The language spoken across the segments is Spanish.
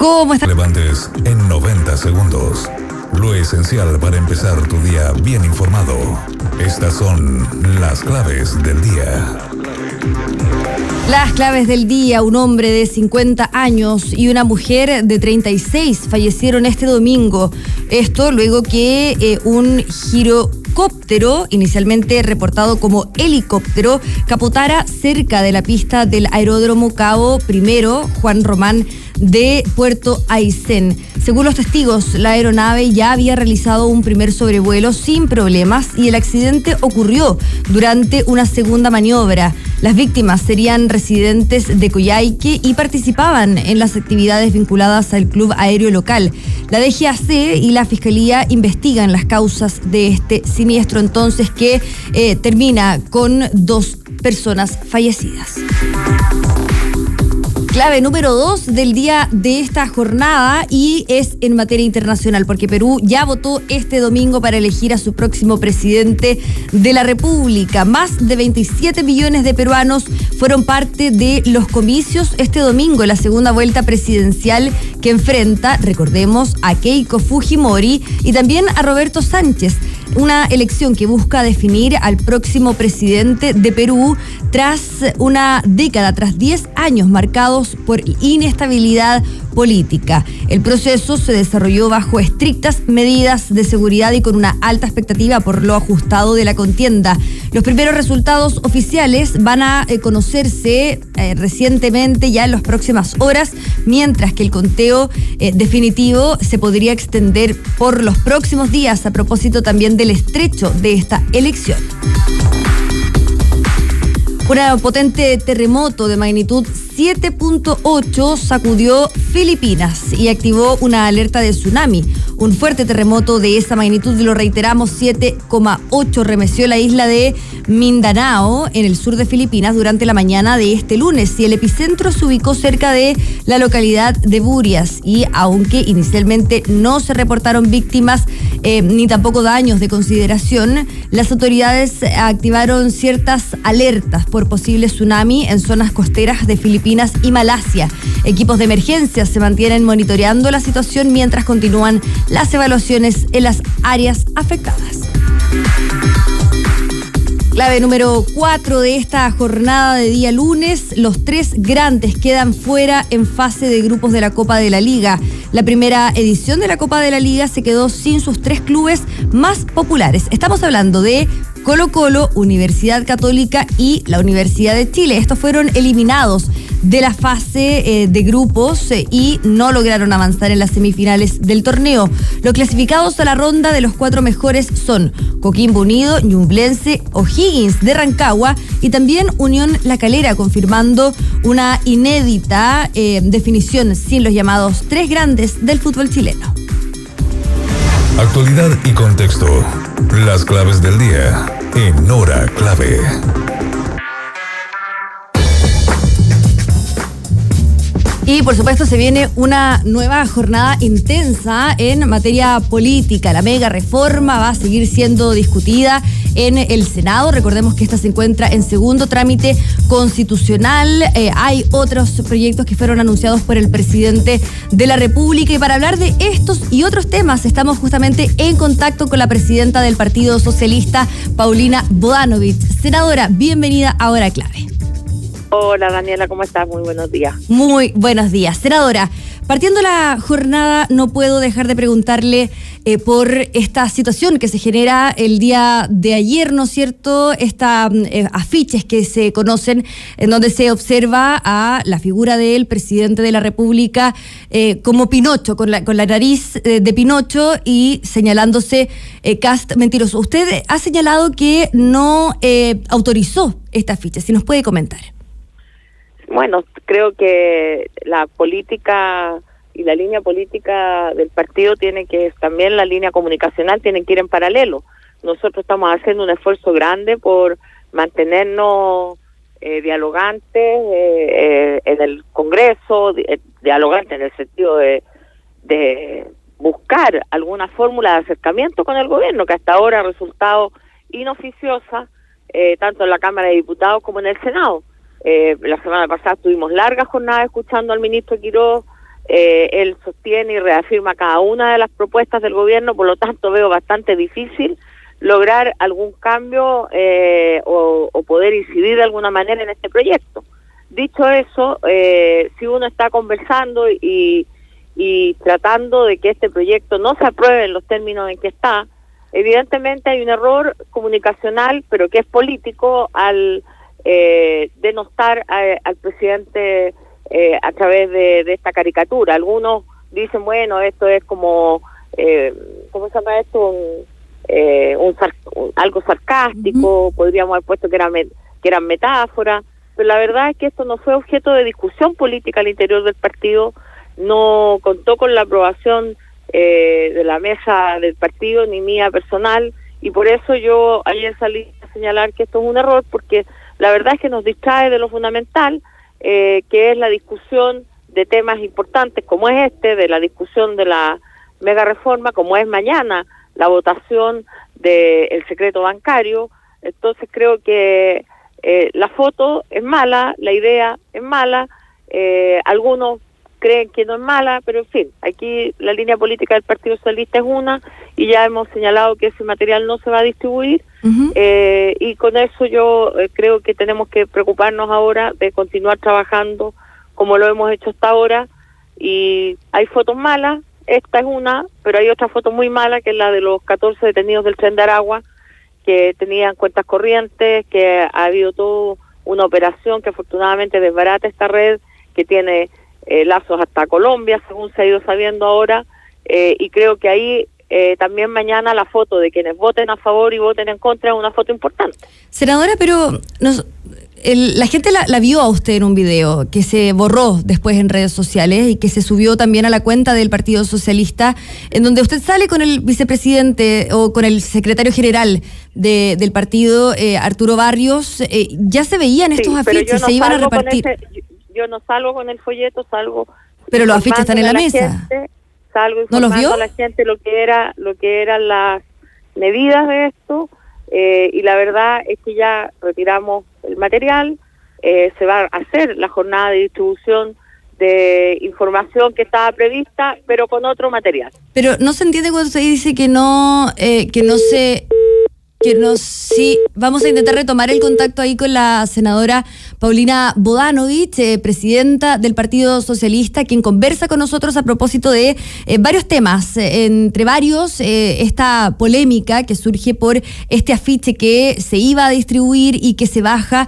¿Cómo está? Levantes en 90 segundos. Lo esencial para empezar tu día bien informado. Estas son las claves del día. Las claves del día: un hombre de 50 años y una mujer de 36 fallecieron este domingo. Esto luego que un girocóptero, inicialmente reportado como helicóptero, capotara cerca de la pista del aeródromo Cabo I Juan Román de Puerto Aysén. Según los testigos, la aeronave ya había realizado un primer sobrevuelo sin problemas y el accidente ocurrió durante una segunda maniobra. Las víctimas serían residentes de Coyhaique y participaban en las actividades vinculadas al club aéreo local. La DGAC y la Fiscalía investigan las causas de este siniestro, entonces, que termina con 2 personas fallecidas. Clave número 2 del día de esta jornada, y es en materia internacional, porque Perú ya votó este domingo para elegir a su próximo presidente de la República. Más de 27 millones de peruanos fueron parte de los comicios este domingo, la segunda vuelta presidencial que enfrenta, recordemos, a Keiko Fujimori y también a Roberto Sánchez. Una elección que busca definir al próximo presidente de Perú tras una década, tras 10 años marcados por inestabilidad política. El proceso se desarrolló bajo estrictas medidas de seguridad y con una alta expectativa por lo ajustado de la contienda. Los primeros resultados oficiales van a conocerse recientemente, ya en las próximas horas, mientras que el conteo definitivo se podría extender por los próximos días, a propósito también del estrecho de esta elección. Un potente terremoto de magnitud 7.8 sacudió Filipinas y activó una alerta de tsunami. Un fuerte terremoto de esa magnitud, lo reiteramos, 7,8, remeció la isla de Mindanao, en el sur de Filipinas, durante la mañana de este lunes, y el epicentro se ubicó cerca de la localidad de Burias. Y aunque inicialmente no se reportaron víctimas ni tampoco daños de consideración, las autoridades activaron ciertas alertas por posible tsunami en zonas costeras de Filipinas y Malasia. Equipos de emergencia se mantienen monitoreando la situación mientras continúan las evaluaciones en las áreas afectadas. Clave número 4 de esta jornada de día lunes: los 3 grandes quedan fuera en fase de grupos de la Copa de la Liga. La primera edición de la Copa de la Liga se quedó sin sus 3 clubes más populares. Estamos hablando de Colo-Colo, Universidad Católica y la Universidad de Chile. Estos fueron eliminados de la fase de grupos y no lograron avanzar en las semifinales del torneo. Los clasificados a la ronda de los 4 mejores son Coquimbo Unido, Ñublense, O'Higgins de Rancagua y también Unión La Calera, confirmando una inédita definición sin los llamados 3 grandes del fútbol chileno. Actualidad y contexto. Las claves del día en Hora Clave. Y por supuesto se viene una nueva jornada intensa en materia política. La mega reforma va a seguir siendo discutida en el Senado. Recordemos que esta se encuentra en segundo trámite constitucional. Hay otros proyectos que fueron anunciados por el presidente de la República. Y para hablar de estos y otros temas, estamos justamente en contacto con la presidenta del Partido Socialista, Paulina Bodanovich. Senadora, bienvenida a Hora Clave. Hola Daniela, ¿cómo estás? Muy buenos días. Muy buenos días. Senadora, partiendo la jornada, no puedo dejar de preguntarle por esta situación que se genera el día de ayer, ¿no es cierto? Afiches que se conocen en donde se observa a la figura del presidente de la República como Pinocho, con la nariz de Pinocho y señalándose Kast mentiroso. Usted ha señalado que no autorizó esta afiche. Si nos puede comentar. Bueno, creo que la política y la línea política del partido también la línea comunicacional tienen que ir en paralelo. Nosotros estamos haciendo un esfuerzo grande por mantenernos dialogantes en el Congreso, dialogantes en el sentido de buscar alguna fórmula de acercamiento con el gobierno, que hasta ahora ha resultado inoficiosa, tanto en la Cámara de Diputados como en el Senado. La semana pasada tuvimos largas jornadas escuchando al ministro Quiroz él sostiene y reafirma cada una de las propuestas del gobierno, por lo tanto veo bastante difícil lograr algún cambio o poder incidir de alguna manera en este proyecto. Dicho eso, si uno está conversando y tratando de que este proyecto no se apruebe en los términos en que está, evidentemente hay un error comunicacional, pero que es político, al denostar al presidente a través de esta caricatura. Algunos dicen, bueno, esto es como, ¿cómo se llama esto? Algo sarcástico, podríamos haber puesto que eran metáforas, pero la verdad es que esto no fue objeto de discusión política al interior del partido, no contó con la aprobación de la mesa del partido ni mía personal, y por eso yo ayer salí a señalar que esto es un error, porque la verdad es que nos distrae de lo fundamental, que es la discusión de temas importantes como es de la discusión de la mega reforma, como es mañana la votación del secreto bancario. Entonces creo que la foto es mala, la idea es mala, algunos creen que no es mala, pero en fin, aquí la línea política del Partido Socialista es una, y ya hemos señalado que ese material no se va a distribuir, y con eso yo creo que tenemos que preocuparnos ahora de continuar trabajando como lo hemos hecho hasta ahora, y hay fotos malas, esta es una, pero hay otra foto muy mala, que es la de los 14 detenidos del Tren de Aragua, que tenían cuentas corrientes, que ha habido toda una operación que afortunadamente desbarata esta red, que tiene lazos hasta Colombia, según se ha ido sabiendo ahora, y creo que ahí también mañana la foto de quienes voten a favor y voten en contra es una foto importante. Senadora, pero la gente la vio a usted en un video que se borró después en redes sociales y que se subió también a la cuenta del Partido Socialista, en donde usted sale con el vicepresidente o con el secretario general del partido, Arturo Barrios. Ya se veían estos afiches, se iban a repartir. Yo no salgo con el folleto, salgo. Pero los afiches están en la mesa. Salgo informando a la gente lo que eran las medidas de esto, y la verdad es que ya retiramos el material, se va a hacer la jornada de distribución de información que estaba prevista, pero con otro material. Pero no se entiende cuando usted dice sí, vamos a intentar retomar el contacto ahí con la senadora Paulina Bodanovich, presidenta del Partido Socialista, quien conversa con nosotros a propósito de varios temas, entre varios esta polémica que surge por este afiche que se iba a distribuir y que se baja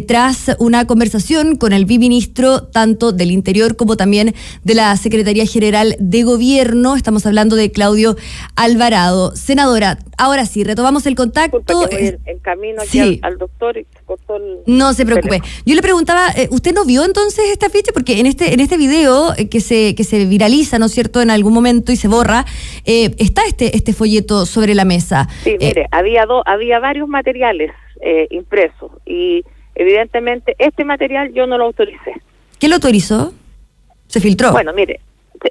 tras una conversación con el viceministro tanto del Interior como también de la Secretaría General de Gobierno. Estamos hablando de Claudio Alvarado. Senadora, ahora sí, retomamos el contacto. Disculpa que voy en camino aquí al doctor y se cortó el... No se preocupe. Yo le preguntaba, ¿usted no vio entonces este afiche? Porque en este video que se viraliza, ¿no es cierto?, en algún momento y se borra, está este folleto sobre la mesa. Sí, mire, había varios materiales impresos y evidentemente este material yo no lo autoricé. ¿Quién lo autorizó? ¿Se filtró? Bueno, mire,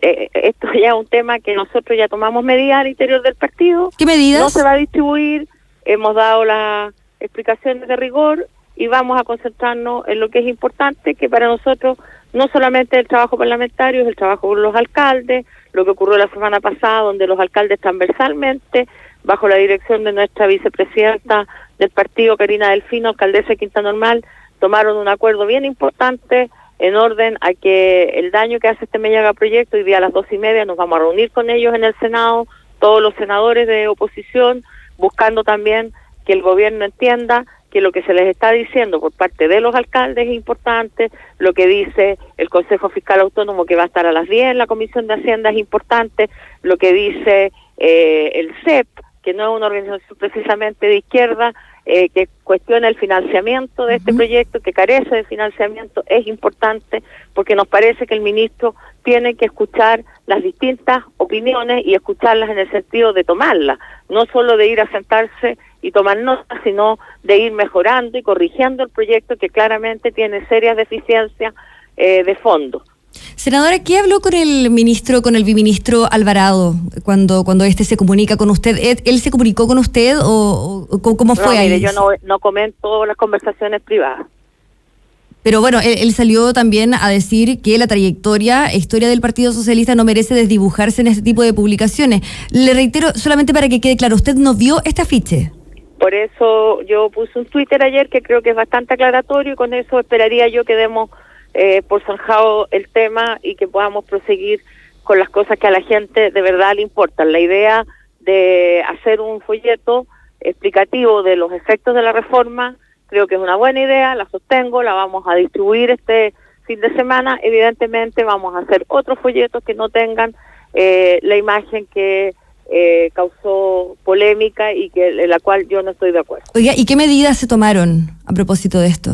esto ya es un tema que nosotros ya tomamos medidas al interior del partido. ¿Qué medidas? No se va a distribuir, hemos dado las explicaciones de rigor y vamos a concentrarnos en lo que es importante, que para nosotros no solamente el trabajo parlamentario, es el trabajo con los alcaldes, lo que ocurrió la semana pasada, donde los alcaldes transversalmente, bajo la dirección de nuestra vicepresidenta del partido, Karina Delfino, alcaldesa de Quinta Normal, tomaron un acuerdo bien importante en orden a que el daño que hace este megaproyecto, hoy día a las 2:30 nos vamos a reunir con ellos en el Senado, todos los senadores de oposición, buscando también que el gobierno entienda que lo que se les está diciendo por parte de los alcaldes es importante, lo que dice el Consejo Fiscal Autónomo, que va a estar a las 10 en la Comisión de Hacienda, es importante, lo que dice el CEP, que no es una organización precisamente de izquierda, que cuestiona el financiamiento de este proyecto, que carece de financiamiento, es importante, porque nos parece que el ministro tiene que escuchar las distintas opiniones y escucharlas en el sentido de tomarlas, no solo de ir a sentarse y tomar notas, sino de ir mejorando y corrigiendo el proyecto, que claramente tiene serias deficiencias de fondo. Senadora, ¿qué habló con el viceministro Alvarado cuando este se comunica con usted? ¿Él se comunicó con usted o cómo fue ahí? Mire, yo no comento las conversaciones privadas. Pero bueno, él salió también a decir que la historia del Partido Socialista no merece desdibujarse en este tipo de publicaciones. Le reitero, solamente para que quede claro, ¿usted no vio este afiche? Por eso yo puse un Twitter ayer que creo que es bastante aclaratorio, y con eso esperaría yo que demos por zanjado el tema y que podamos proseguir con las cosas que a la gente de verdad le importan. La idea de hacer un folleto explicativo de los efectos de la reforma creo que es una buena idea, la sostengo, la vamos a distribuir este fin de semana. Evidentemente vamos a hacer otros folletos que no tengan la imagen que causó polémica y en la cual yo no estoy de acuerdo. Oiga, ¿y qué medidas se tomaron a propósito de esto?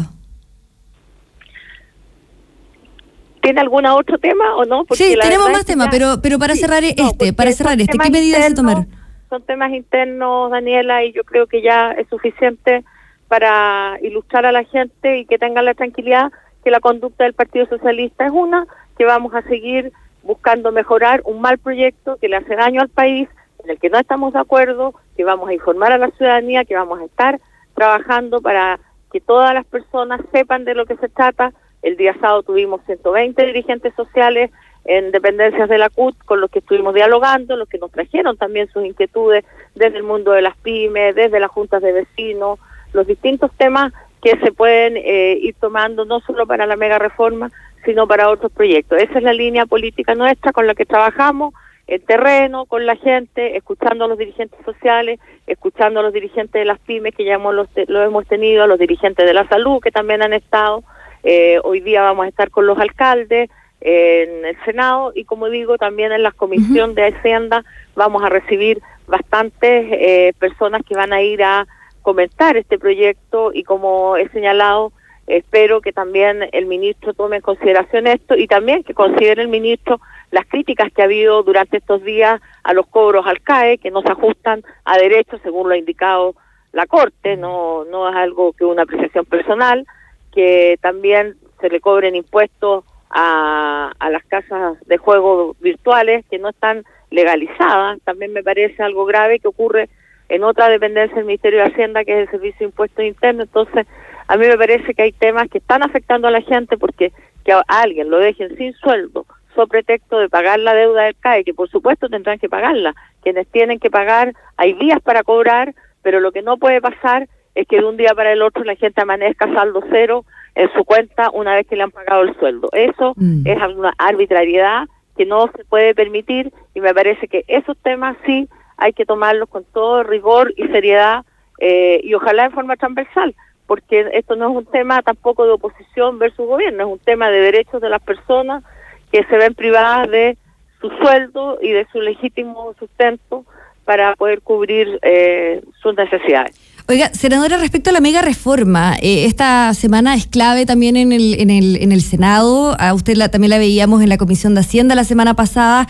¿Tiene algún otro tema o no? Porque sí, tenemos más temas, pero para cerrar ¿qué medidas se tomaron? Son temas internos, Daniela, y yo creo que ya es suficiente para ilustrar a la gente y que tengan la tranquilidad que la conducta del Partido Socialista es una, que vamos a seguir buscando mejorar un mal proyecto que le hace daño al país, en el que no estamos de acuerdo, que vamos a informar a la ciudadanía, que vamos a estar trabajando para que todas las personas sepan de lo que se trata. El día sábado tuvimos 120 dirigentes sociales en dependencias de la CUT con los que estuvimos dialogando, los que nos trajeron también sus inquietudes desde el mundo de las pymes, desde las juntas de vecinos, los distintos temas que se pueden ir tomando no solo para la mega reforma, sino para otros proyectos. Esa es la línea política nuestra con la que trabajamos en terreno, con la gente, escuchando a los dirigentes sociales, escuchando a los dirigentes de las pymes que ya lo hemos tenido, a los dirigentes de la salud que también han estado. Hoy día vamos a estar con los alcaldes en el Senado y, como digo, también en la Comisión de Hacienda vamos a recibir bastantes personas que van a ir a comentar este proyecto y, como he señalado, espero que también el ministro tome en consideración esto y también que considere el ministro las críticas que ha habido durante estos días a los cobros al CAE, que no se ajustan a derecho según lo ha indicado la Corte, no es algo que una apreciación personal, que también se le cobren impuestos a las casas de juego virtuales que no están legalizadas. También me parece algo grave que ocurre en otra dependencia del Ministerio de Hacienda, que es el Servicio de Impuestos Internos. Entonces, a mí me parece que hay temas que están afectando a la gente porque que a alguien lo dejen sin sueldo, so pretexto de pagar la deuda del CAE, que por supuesto tendrán que pagarla. Quienes tienen que pagar, hay días para cobrar, pero lo que no puede pasar es que de un día para el otro la gente amanezca saldo cero en su cuenta una vez que le han pagado el sueldo. Eso es una arbitrariedad que no se puede permitir y me parece que esos temas sí hay que tomarlos con todo rigor y seriedad y ojalá en forma transversal, porque esto no es un tema tampoco de oposición versus gobierno, es un tema de derechos de las personas que se ven privadas de su sueldo y de su legítimo sustento para poder cubrir sus necesidades. Oiga, senadora, respecto a la mega reforma, esta semana es clave también en el Senado. A usted también la veíamos en la Comisión de Hacienda la semana pasada.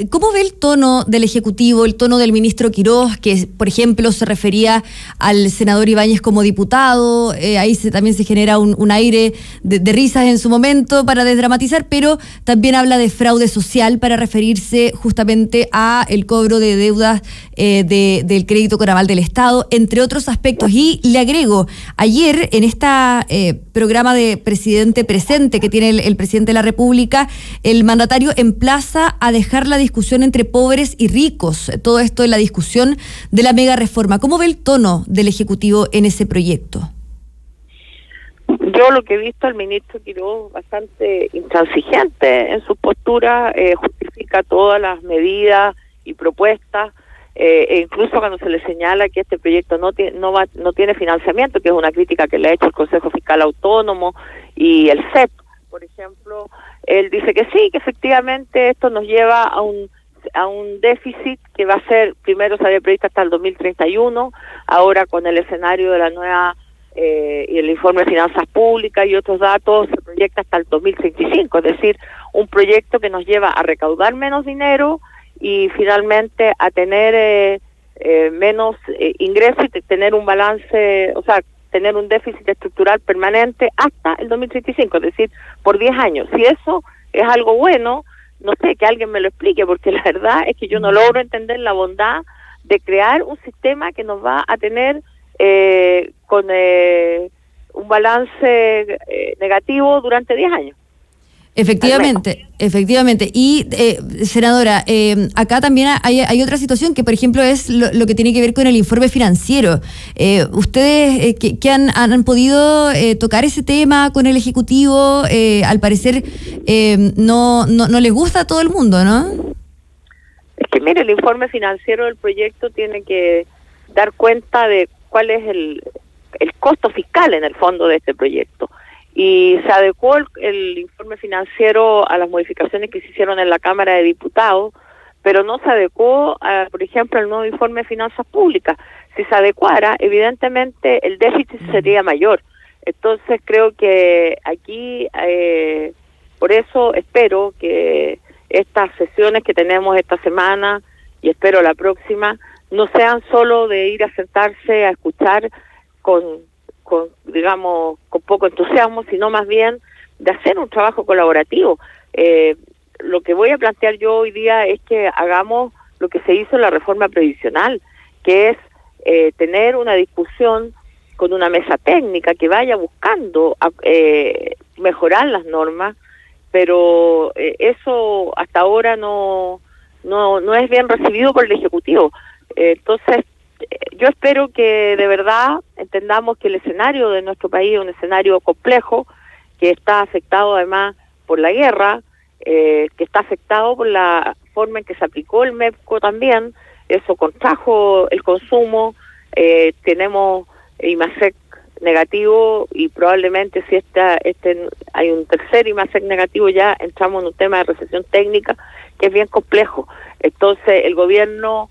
¿Cómo ve el tono del Ejecutivo, el tono del ministro Quirós, que, por ejemplo, se refería al senador Ibáñez como diputado? Ahí también se genera un aire de risas en su momento para desdramatizar, pero también habla de fraude social para referirse justamente a el cobro de deudas del crédito conaval del Estado, entre otros aspectos. Y le agrego, ayer en esta programa de Presidente Presente que tiene el Presidente de la República, el mandatario emplaza a dejar la discusión entre pobres y ricos, todo esto en la discusión de la mega reforma. ¿Cómo ve el tono del Ejecutivo en ese proyecto? Yo lo que he visto al ministro Quirós bastante intransigente en su postura, justifica todas las medidas y propuestas, e incluso cuando se le señala que este proyecto no tiene financiamiento, que es una crítica que le ha hecho el Consejo Fiscal Autónomo y el CEP, por ejemplo, él dice que sí, que efectivamente esto nos lleva a un déficit que va a ser, primero se había previsto hasta el 2031, ahora con el escenario de la nueva y el informe de finanzas públicas y otros datos se proyecta hasta el 2035, es decir, un proyecto que nos lleva a recaudar menos dinero y finalmente a tener menos ingresos y tener un balance, o sea, tener un déficit estructural permanente hasta el 2035, es decir, por 10 años. Si eso es algo bueno, no sé, que alguien me lo explique, porque la verdad es que yo no logro entender la bondad de crear un sistema que nos va a tener con un balance negativo durante 10 años. Efectivamente. Y, senadora, acá también hay otra situación que, por ejemplo, es lo que tiene que ver con el informe financiero. Ustedes que han podido tocar ese tema con el Ejecutivo, al parecer no les gusta a todo el mundo, ¿no? Es que, mire, el informe financiero del proyecto tiene que dar cuenta de cuál es el costo fiscal en el fondo de este proyecto. Y se adecuó el informe financiero a las modificaciones que se hicieron en la Cámara de Diputados, pero no se adecuó, por ejemplo, al nuevo informe de finanzas públicas. Si se adecuara, evidentemente el déficit sería mayor. Entonces creo que aquí, por eso espero que estas sesiones que tenemos esta semana, y espero la próxima, no sean solo de ir a sentarse a escuchar con poco entusiasmo, sino más bien de hacer un trabajo colaborativo. Lo que voy a plantear yo hoy día es que hagamos lo que se hizo en la reforma previsional, que es tener una discusión con una mesa técnica que vaya buscando mejorar las normas, pero eso hasta ahora no es bien recibido por el Ejecutivo. Entonces, yo espero que de verdad entendamos que el escenario de nuestro país es un escenario complejo, que está afectado además por la guerra, que está afectado por la forma en que se aplicó el MEPCO también. Eso contrajo el consumo, tenemos IMASEC negativo y probablemente si hay un tercer IMASEC negativo ya entramos en un tema de recesión técnica que es bien complejo. Entonces el gobierno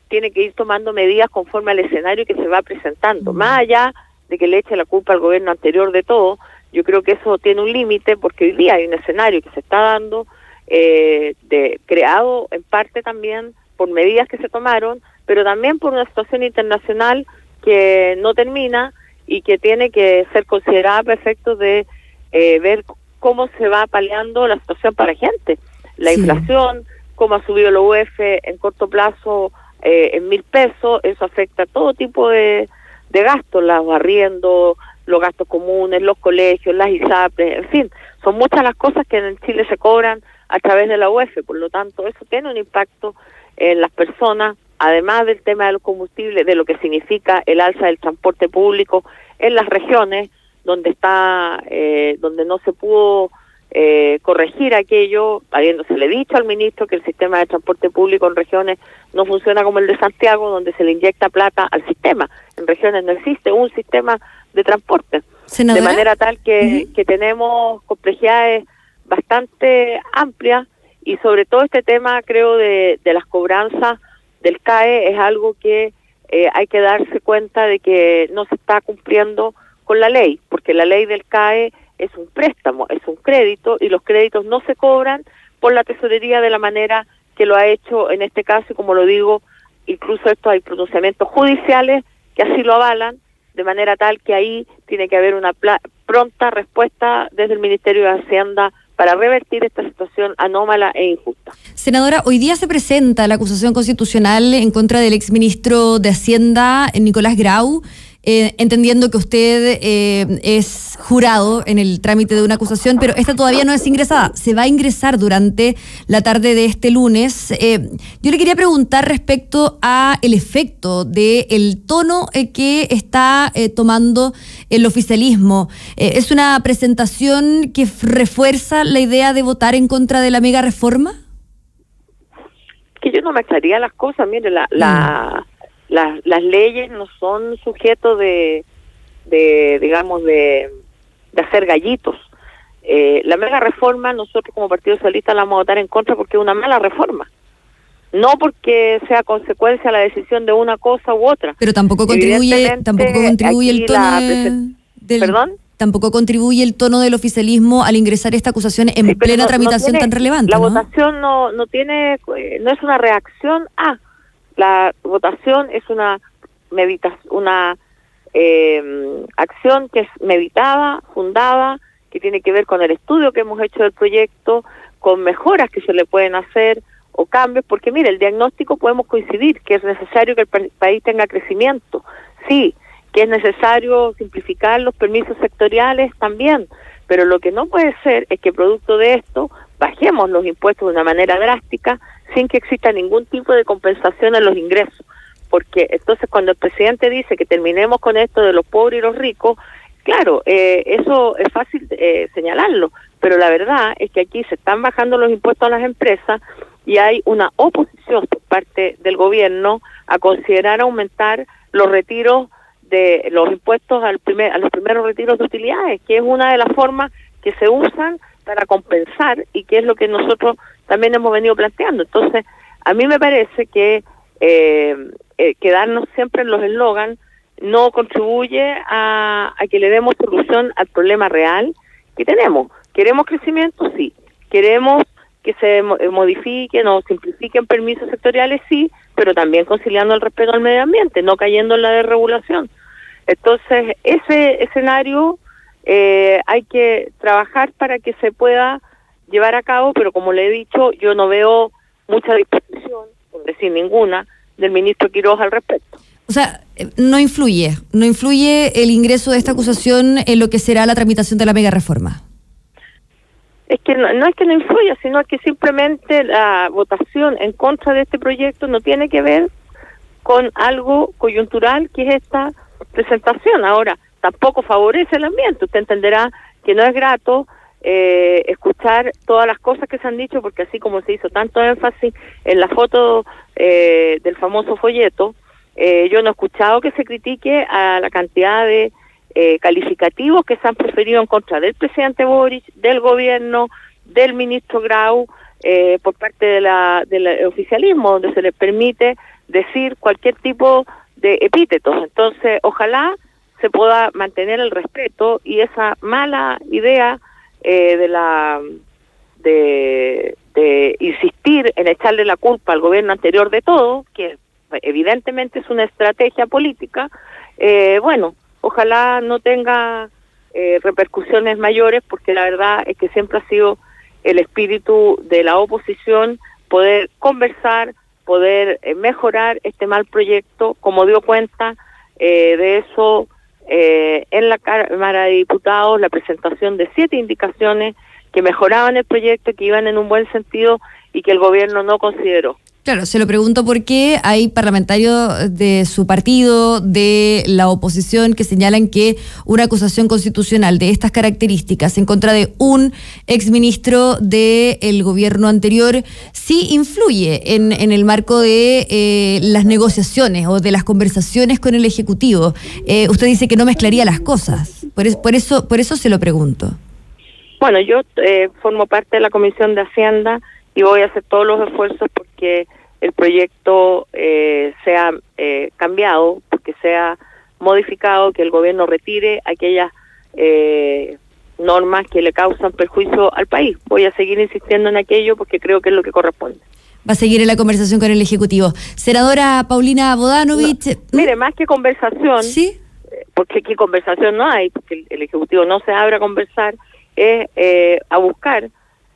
tiene que ir tomando medidas conforme al escenario que se va presentando. Más allá de que le eche la culpa al gobierno anterior de todo, yo creo que eso tiene un límite porque hoy día hay un escenario que se está dando, creado en parte también por medidas que se tomaron, pero también por una situación internacional que no termina y que tiene que ser considerada para efectos de ver cómo se va paliando la situación para la gente. La inflación, cómo ha subido el UF en corto plazo en 1.000 pesos, eso afecta a todo tipo de gastos, los arriendos, los gastos comunes, los colegios, las ISAPRES, en fin, son muchas las cosas que en Chile se cobran a través de la UF, por lo tanto eso tiene un impacto en las personas, además del tema de los combustibles, de lo que significa el alza del transporte público en las regiones donde no se pudo corregir aquello, habiéndosele dicho al ministro que el sistema de transporte público en regiones no funciona como el de Santiago, donde se le inyecta plata al sistema. En regiones no existe un sistema de transporte. ¿Senadora? De manera tal que tenemos complejidades bastante amplias y sobre todo este tema, creo, de las cobranzas del CAE es algo que hay que darse cuenta de que no se está cumpliendo con la ley, porque la ley del CAE es un préstamo, es un crédito y los créditos no se cobran por la tesorería de la manera que lo ha hecho en este caso y como lo digo, incluso esto hay pronunciamientos judiciales que así lo avalan, de manera tal que ahí tiene que haber una pronta respuesta desde el Ministerio de Hacienda para revertir esta situación anómala e injusta. Senadora, hoy día se presenta la acusación constitucional en contra del exministro de Hacienda, Nicolás Grau, entendiendo que usted es jurado en el trámite de una acusación, pero esta todavía no es ingresada. Se va a ingresar durante la tarde de este lunes. Yo le quería preguntar respecto a el efecto del tono que está tomando el oficialismo. ¿Es una presentación que refuerza la idea de votar en contra de la mega reforma? Que yo no mezclaría las cosas. Mire, las leyes no son sujetos de hacer gallitos. La mega reforma, nosotros como Partido Socialista la vamos a votar en contra porque es una mala reforma. No porque sea consecuencia de la decisión de una cosa u otra. Pero tampoco contribuye el tono ¿Perdón? Tampoco contribuye el tono del oficialismo al ingresar esta acusación en plena tramitación tan relevante. La votación no es una reacción a. La votación es una acción que es meditada, fundada, que tiene que ver con el estudio que hemos hecho del proyecto, con mejoras que se le pueden hacer o cambios, porque mire, el diagnóstico podemos coincidir que es necesario que el país tenga crecimiento, sí, que es necesario simplificar los permisos sectoriales también, pero lo que no puede ser es que producto de esto bajemos los impuestos de una manera drástica sin que exista ningún tipo de compensación en los ingresos, porque entonces cuando el presidente dice que terminemos con esto de los pobres y los ricos, claro, eso es fácil señalarlo, pero la verdad es que aquí se están bajando los impuestos a las empresas y hay una oposición por parte del gobierno a considerar aumentar los retiros de los impuestos a los primeros retiros de utilidades, que es una de las formas que se usan para compensar y que es lo que nosotros también hemos venido planteando. Entonces, a mí me parece que quedarnos siempre en los eslogans no contribuye a que le demos solución al problema real que tenemos. ¿Queremos crecimiento? Sí. ¿Queremos que se modifiquen o simplifiquen permisos sectoriales? Sí, pero también conciliando el respeto al medio ambiente, no cayendo en la desregulación. Entonces, ese escenario hay que trabajar para que se pueda llevar a cabo, pero como le he dicho, yo no veo mucha disposición, por decir ninguna, del ministro Quiroga al respecto. O sea, no influye el ingreso de esta acusación en lo que será la tramitación de la mega reforma. Es que no es que no influya, sino que simplemente la votación en contra de este proyecto no tiene que ver con algo coyuntural que es esta presentación. Ahora, tampoco favorece el ambiente. Usted entenderá que no es grato escuchar todas las cosas que se han dicho, porque así como se hizo tanto énfasis en la foto del famoso folleto, yo no he escuchado que se critique a la cantidad de calificativos que se han preferido en contra del presidente Boric, del gobierno, del ministro Grau, por parte del oficialismo, donde se les permite decir cualquier tipo de epítetos. Entonces, ojalá se pueda mantener el respeto y esa mala idea de insistir en echarle la culpa al gobierno anterior de todo, que evidentemente es una estrategia política, ojalá no tenga repercusiones mayores, porque la verdad es que siempre ha sido el espíritu de la oposición poder conversar, poder mejorar este mal proyecto, como dio cuenta de eso en la Cámara de Diputados, la presentación de 7 indicaciones que mejoraban el proyecto, que iban en un buen sentido y que el gobierno no consideró. Claro, se lo pregunto porque hay parlamentarios de su partido, de la oposición, que señalan que una acusación constitucional de estas características en contra de un exministro del gobierno anterior sí influye en el marco de las negociaciones o de las conversaciones con el Ejecutivo. Usted dice que no mezclaría las cosas, por eso se lo pregunto. Bueno, yo formo parte de la Comisión de Hacienda y voy a hacer todos los esfuerzos porque el proyecto sea cambiado, porque sea modificado, que el gobierno retire aquellas normas que le causan perjuicio al país. Voy a seguir insistiendo en aquello porque creo que es lo que corresponde. Va a seguir en la conversación con el Ejecutivo. Senadora Paulina Bodanovich. No, mire, más que conversación, ¿sí? Porque aquí conversación no hay, porque el Ejecutivo no se abre a conversar, es a buscar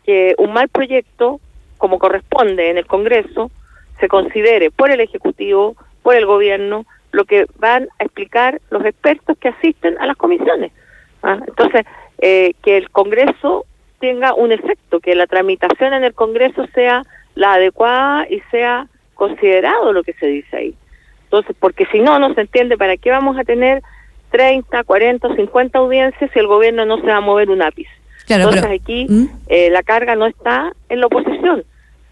que un mal proyecto, como corresponde en el Congreso, se considere por el Ejecutivo, por el Gobierno, lo que van a explicar los expertos que asisten a las comisiones. Entonces, que el Congreso tenga un efecto, que la tramitación en el Congreso sea la adecuada y sea considerado lo que se dice ahí. Entonces, porque si no se entiende para qué vamos a tener 30, 40, 50 audiencias si el Gobierno no se va a mover un ápice. Claro, entonces pero, aquí la carga no está en la oposición.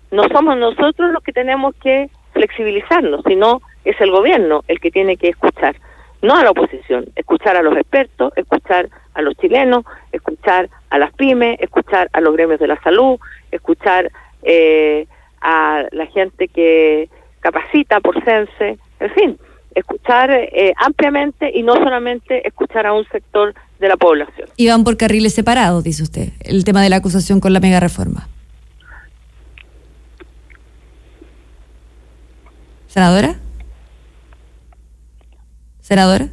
No somos nosotros los que tenemos que flexibilizarnos, sino es el gobierno el que tiene que escuchar, no a la oposición, escuchar a los expertos, escuchar a los chilenos, escuchar a las pymes, escuchar a los gremios de la salud, escuchar a la gente que capacita por CENSE, en fin, escuchar ampliamente y no solamente escuchar a un sector de la población. Y van por carriles separados, dice usted, el tema de la acusación con la mega reforma. ¿Senadora? ¿Senadora?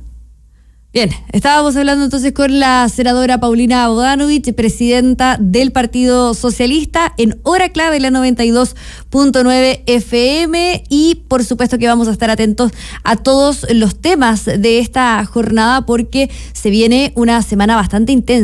Bien, estábamos hablando entonces con la senadora Paulina Bodanovich, presidenta del Partido Socialista, en Hora Clave, la 92.9 FM, y por supuesto que vamos a estar atentos a todos los temas de esta jornada porque se viene una semana bastante intensa.